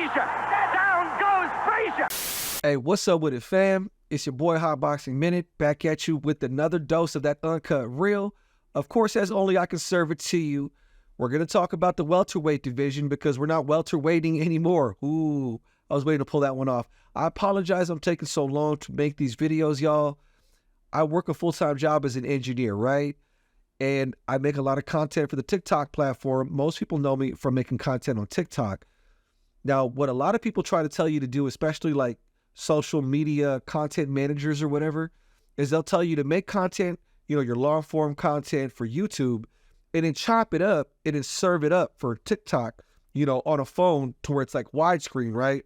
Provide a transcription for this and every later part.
Frazier. Down goes Frazier. Hey, what's up with it, fam? It's your boy Hot Boxing Minute, back at you with another dose of that uncut real. Of course, as only I can serve it to you. We're going to talk about the welterweight division because we're not welterweighting anymore. Ooh, I was waiting to pull that one off. I apologize I'm taking so long to make these videos, y'all. I work a full-time job as an engineer, right? And I make a lot of content for the TikTok platform. Most people know me from making content on TikTok. Now, what a lot of people try to tell you to do, especially like social media content managers or whatever, is they'll tell you to make content, your long form content for YouTube, and then chop it up and then serve it up for TikTok, on a phone to where it's like widescreen, right?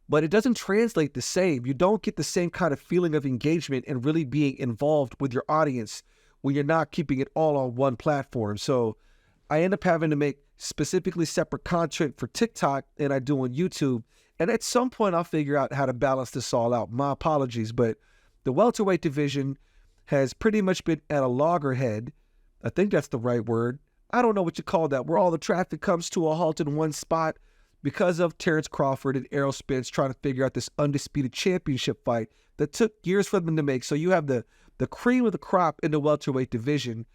But it doesn't translate the same. You don't get the same kind of feeling of engagement and really being involved with your audience when you're not keeping it all on one platform. So I end up having to make specifically separate content for TikTok and I do on YouTube. And at some point, I'll figure out how to balance this all out. My apologies, but the welterweight division has pretty much been at a loggerhead. I think that's the right word. I don't know what you call that, where all the traffic comes to a halt in one spot because of Terrence Crawford and Errol Spence trying to figure out this undisputed championship fight that took years for them to make. So you have the cream of the crop in the welterweight division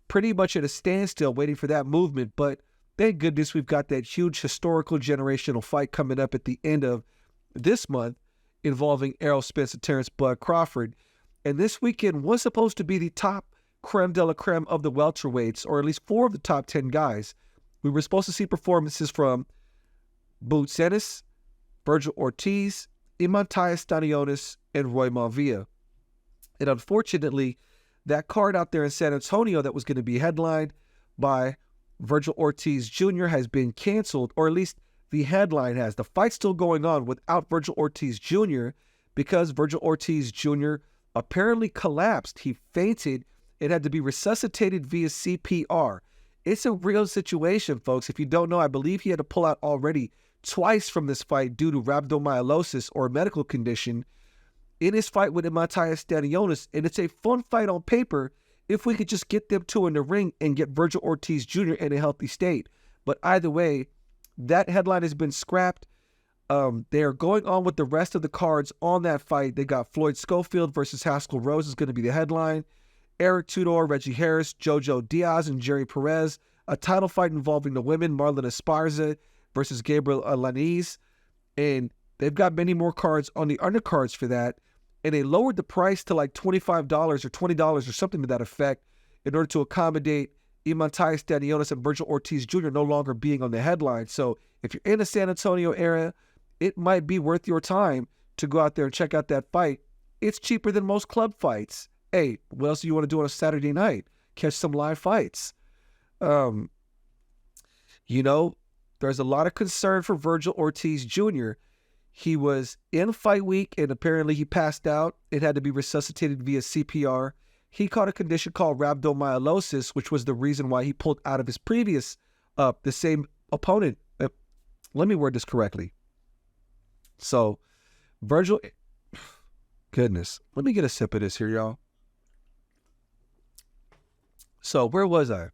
pretty much at a standstill waiting for that movement. But thank goodness we've got that huge historical generational fight coming up at the end of this month involving Errol Spence and Terrence Bud Crawford. And this weekend was supposed to be the top creme de la creme of the welterweights, or at least 4 of the top 10 guys. We were supposed to see performances from Boots Ennis, Vergil Ortiz, Imantaia Stanionis, and Roy Maivia. And unfortunately, that card out there in San Antonio that was going to be headlined by Vergil Ortiz Jr. has been canceled, or at least the headline has. The fight's still going on without Vergil Ortiz Jr. because Vergil Ortiz Jr. apparently collapsed. He fainted and had to be resuscitated via CPR. It's a real situation, folks. If you don't know, I believe he had to pull out already twice from this fight due to rhabdomyolysis or a medical condition in his fight with Imantaia Stanionis. And it's a fun fight on paper if we could just get them two in the ring and get Vergil Ortiz Jr. in a healthy state. But either way, that headline has been scrapped. They are going on with the rest of the cards on that fight. They got Floyd Schofield versus Haskell Rose is going to be the headline. Eric Tudor, Reggie Harris, Jojo Diaz, and Jerry Perez. A title fight involving the women, Marlon Esparza versus Gabriel Alaniz. And they've got many more cards on the undercards for that. And they lowered the price to like $25 or $20 or something to that effect in order to accommodate Imantaia Stanionis and Vergil Ortiz Jr. no longer being on the headline. So if you're in the San Antonio area, it might be worth your time to go out there and check out that fight. It's cheaper than most club fights. Hey, what else do you want to do on a Saturday night? Catch some live fights. There's a lot of concern for Vergil Ortiz Jr. He was in fight week and apparently he passed out. It had to be resuscitated via CPR. He caught a condition called rhabdomyolysis, which was the reason why he pulled out of his previous, the same opponent. Let me word this correctly. So, Vergil, goodness, let me get a sip of this here, y'all. So, where was I?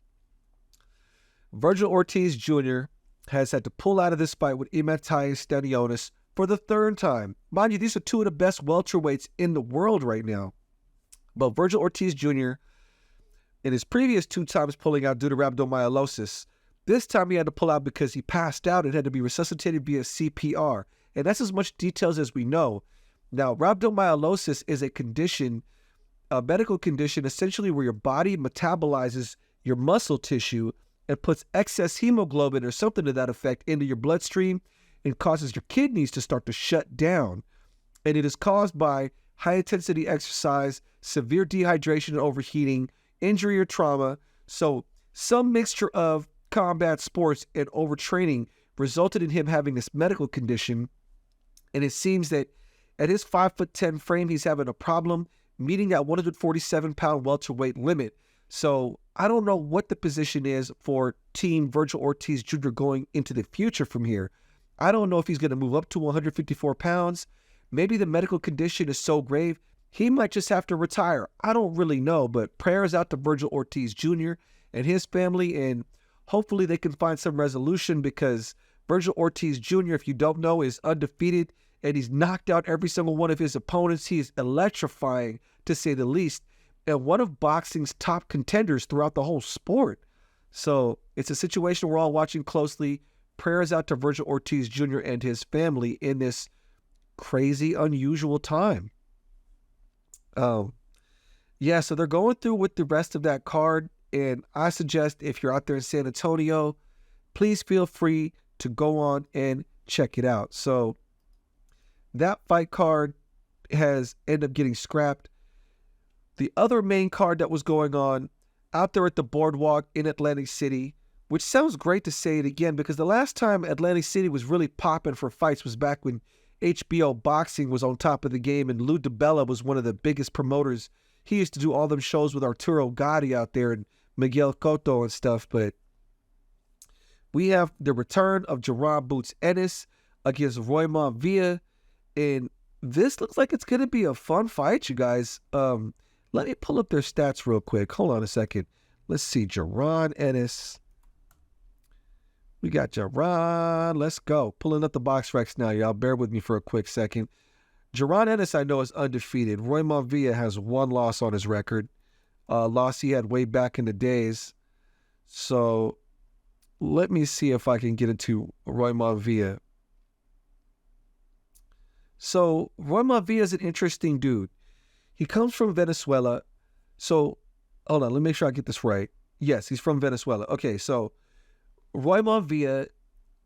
Vergil Ortiz Jr. has had to pull out of this fight with Imantaia Stanionis for the 3rd time. Mind you, these are 2 of the best welterweights in the world right now. But Vergil Ortiz Jr., in his previous 2 times pulling out due to rhabdomyolysis, this time he had to pull out because he passed out and had to be resuscitated via CPR. And that's as much details as we know. Now, rhabdomyolysis is a condition, a medical condition, essentially where your body metabolizes your muscle tissue and puts excess hemoglobin or something to that effect into your bloodstream and causes your kidneys to start to shut down. And it is caused by high-intensity exercise, severe dehydration and overheating, injury or trauma. So some mixture of combat sports and overtraining resulted in him having this medical condition. And it seems that at his 5'10" frame, he's having a problem meeting that 147-pound welterweight limit. So I don't know what the position is for Team Vergil Ortiz Jr. going into the future from here. I don't know if he's going to move up to 154 pounds. Maybe the medical condition is so grave, he might just have to retire. I don't really know, but prayers out to Vergil Ortiz Jr. and his family, and hopefully they can find some resolution because Vergil Ortiz Jr., if you don't know, is undefeated, and he's knocked out every single one of his opponents. He is electrifying, to say the least, and one of boxing's top contenders throughout the whole sport. So it's a situation we're all watching closely. Prayers out to Vergil Ortiz Jr. and his family in this crazy, unusual time. Yeah, so they're going through with the rest of that card, and I suggest if you're out there in San Antonio, please feel free to go on and check it out. So that fight card has ended up getting scrapped. The other main card that was going on out there at the boardwalk in Atlantic City, which sounds great to say it again, because the last time Atlantic City was really popping for fights was back when HBO Boxing was on top of the game, and Lou DiBella was one of the biggest promoters. He used to do all them shows with Arturo Gatti out there and Miguel Cotto and stuff. But we have the return of Jaron Boots Ennis against Roy Monvilla, and this looks like it's going to be a fun fight, you guys. Let me pull up their stats real quick. Hold on a second. Let's see. Jaron Ennis. We got Jaron. Let's go. Pulling up the box recs now, y'all. Bear with me for a quick second. Jaron Ennis, I know, is undefeated. Roy Monvilla has one loss on his record. Loss he had way back in the days. So let me see if I can get into Roy Monvilla. So Roy Monvilla is an interesting dude. He comes from Venezuela. So, hold on, let me make sure I get this right. Yes, he's from Venezuela. Okay, so Roy Monvilla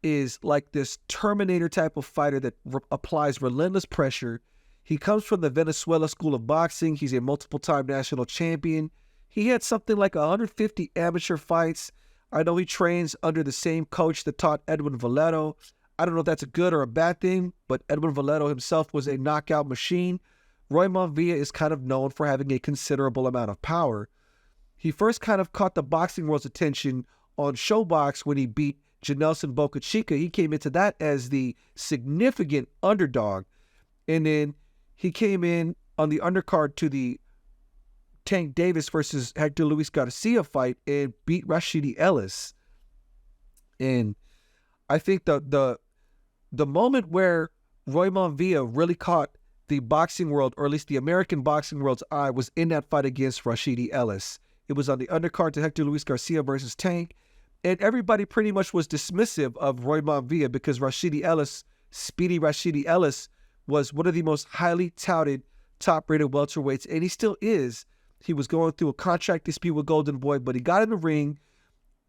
is like this Terminator type of fighter that applies relentless pressure. He comes from the Venezuela School of Boxing. He's a multiple-time national champion. He had something like 150 amateur fights. I know he trains under the same coach that taught Edwin Valero. I don't know if that's a good or a bad thing, but Edwin Valero himself was a knockout machine. Roy Monvilla is kind of known for having a considerable amount of power. He first kind of caught the boxing world's attention on Showbox when he beat Janelson Boca Chica. He came into that as the significant underdog. And then he came in on the undercard to the Tank Davis versus Hector Luis Garcia fight and beat Rashidi Ellis. And I think the moment where Roy Monvilla really caught the boxing world, or at least the American boxing world's eye, was in that fight against Rashidi Ellis. It was on the undercard to Hector Luis Garcia versus Tank. And everybody pretty much was dismissive of Roy Monvilla because Rashidi Ellis, Speedy Rashidi Ellis, was one of the most highly touted, top-rated welterweights, and he still is. He was going through a contract dispute with Golden Boy, but he got in the ring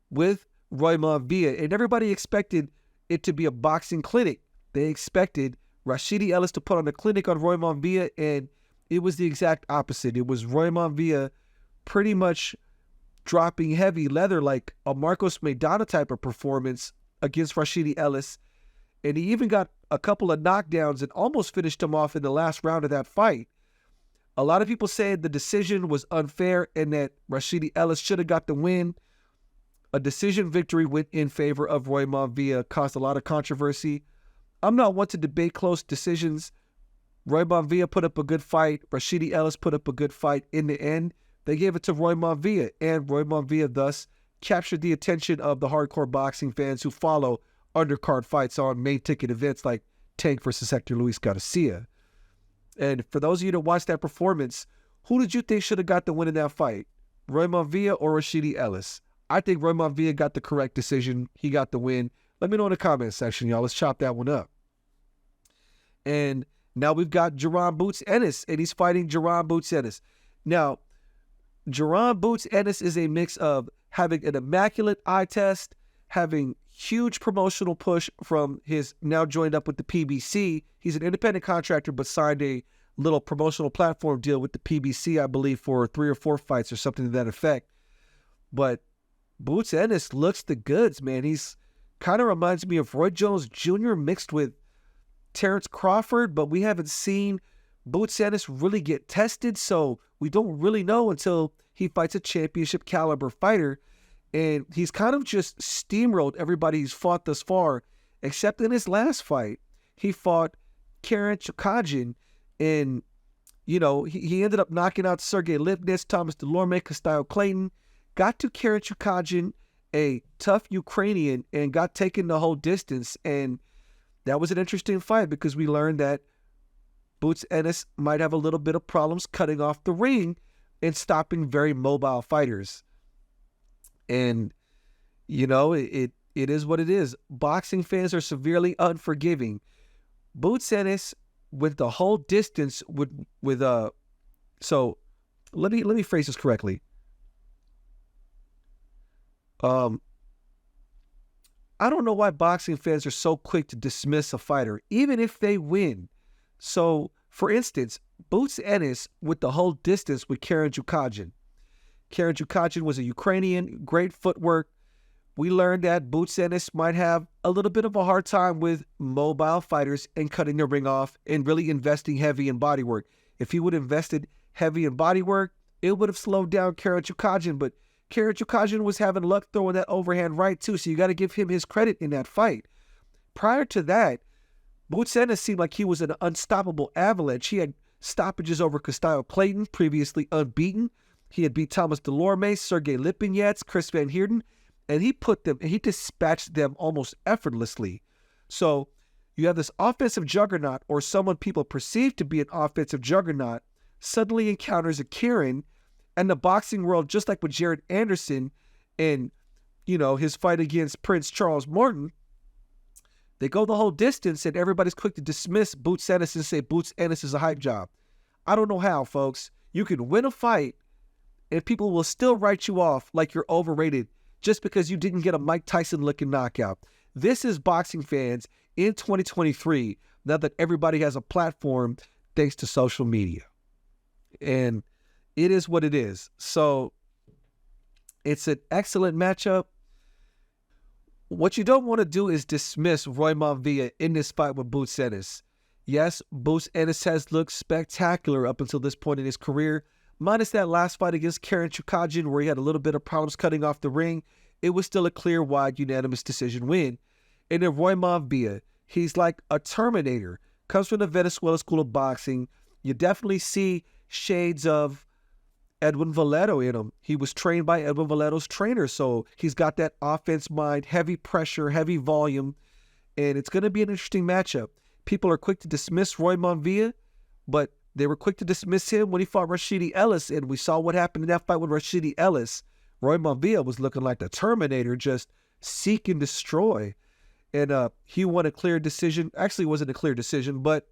with Roy Monvilla, and everybody expected it to be a boxing clinic. They expected Rashidi Ellis to put on a clinic on Roy Monvilla, and it was the exact opposite. It was Roy Monvilla pretty much dropping heavy leather like a Marcos Maidana type of performance against Rashidi Ellis. And he even got a couple of knockdowns and almost finished him off in the last round of that fight. A lot of people said the decision was unfair and that Rashidi Ellis should have got the win. A decision victory went in favor of Roy Monvilla, caused a lot of controversy. I'm not one to debate close decisions. Roy Monvilla put up a good fight. Rashidi Ellis put up a good fight. In the end, they gave it to Roy Monvilla, and Roy Monvilla thus captured the attention of the hardcore boxing fans who follow undercard fights on main ticket events like Tank versus Hector Luis Garcia. And for those of you that watched that performance, who did you think should have got the win in that fight? Roy Monvilla or Rashidi Ellis? I think Roy Monvilla got the correct decision. He got the win. Let me know in the comment section, y'all. Let's chop that one up. And now we've got Jaron Boots Ennis, and he's fighting Jaron Boots Ennis. Now, Jaron Boots Ennis is a mix of having an immaculate eye test, having huge promotional push from his now joined up with the PBC. He's an independent contractor, but signed a little promotional platform deal with the PBC, I believe, for 3 or 4 fights or something to that effect. But Boots Ennis looks the goods, man. He's kind of reminds me of Roy Jones Jr. mixed with Terrence Crawford, but we haven't seen Boots Ennis really get tested, so we don't really know until he fights a championship caliber fighter. And he's kind of just steamrolled everybody he's fought thus far, except in his last fight. He fought Karen Chukajin, and, you know, he ended up knocking out Sergey Lipnitz, Thomas Delorme, Castillo Clayton, got to Karen Chukajin, a tough Ukrainian and got taken the whole distance. And that was an interesting fight because we learned that Boots Ennis might have a little bit of problems cutting off the ring and stopping very mobile fighters. And, you know, it is what it is. Boxing fans are severely unforgiving. Boots Ennis went the whole distance so let me phrase this correctly. I don't know why boxing fans are so quick to dismiss a fighter, even if they win. So, for instance, Boots Ennis with the whole distance with Karen Jukajin. Karen Jukajin was a Ukrainian, great footwork. We learned that Boots Ennis might have a little bit of a hard time with mobile fighters and cutting the ring off and really investing heavy in body work. If he would have invested heavy in body work, it would have slowed down Karen Jukajin, but Karen Jukajin was having luck throwing that overhand right too, so you got to give him his credit in that fight. Prior to that, Boots Ennis seemed like he was an unstoppable avalanche. He had stoppages over Castillo Clayton, previously unbeaten. He had beat Thomas Delorme, Sergey Lipinets, Chris Van Heerden, and he dispatched them almost effortlessly. So you have this offensive juggernaut, or someone people perceive to be an offensive juggernaut, suddenly encounters a Kieran, and the boxing world, just like with Jared Anderson and, you know, his fight against Prince Charles Morton, they go the whole distance and everybody's quick to dismiss Boots Ennis and say Boots Ennis is a hype job. I don't know how, folks. You can win a fight and people will still write you off like you're overrated just because you didn't get a Mike Tyson-looking knockout. This is boxing fans in 2023, now that everybody has a platform thanks to social media. And it is what it is. So it's an excellent matchup. What you don't want to do is dismiss Roy Monvilla in this fight with Boots Ennis. Yes, Boots Ennis has looked spectacular up until this point in his career. Minus that last fight against Karen Chukajin where he had a little bit of problems cutting off the ring, it was still a clear, wide, unanimous decision win. And then Roy Monvilla, he's like a Terminator. Comes from the Venezuela School of Boxing. You definitely see shades of Edwin Valeto in him. He was trained by Edwin Valeto's trainer, so he's got that offense mind, heavy pressure, heavy volume, and it's going to be an interesting matchup. People are quick to dismiss Roy Monvilla, but they were quick to dismiss him when he fought Rashidi Ellis, and we saw what happened in that fight with Rashidi Ellis. Roy Monvilla was looking like the Terminator, just seek and destroy, and he won a clear decision. Actually, it wasn't a clear decision, but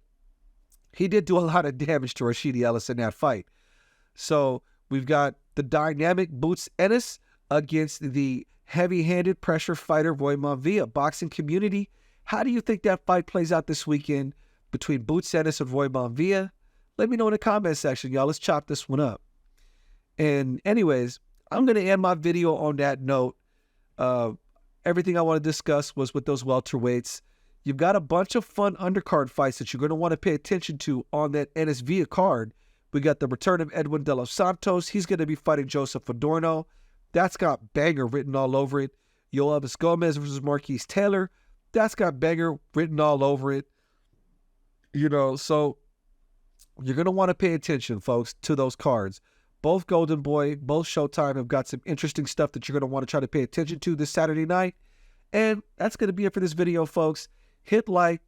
he did do a lot of damage to Rashidi Ellis in that fight. So we've got the dynamic Boots Ennis against the heavy-handed pressure fighter Roy Monvilla. Boxing community, how do you think that fight plays out this weekend between Boots Ennis and Roy Monvilla? Let me know in the comment section, y'all. Let's chop this one up. And anyways, I'm going to end my video on that note. Everything I want to discuss was with those welterweights. You've got a bunch of fun undercard fights that you're going to want to pay attention to on that NSV card. We got the return of Edwin De Los Santos. He's going to be fighting Joseph Adorno. That's got banger written all over it. Yoel Gomez versus Marquise Taylor. That's got banger written all over it. You know, so you're going to want to pay attention, folks, to those cards. Both Golden Boy, both Showtime have got some interesting stuff that you're going to want to try to pay attention to this Saturday night. And that's going to be it for this video, folks. Hit like,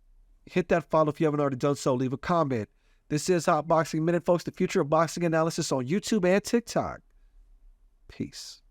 hit that follow if you haven't already done so. Leave a comment. This is Hot Boxing Minute, folks, the future of boxing analysis on YouTube and TikTok. Peace.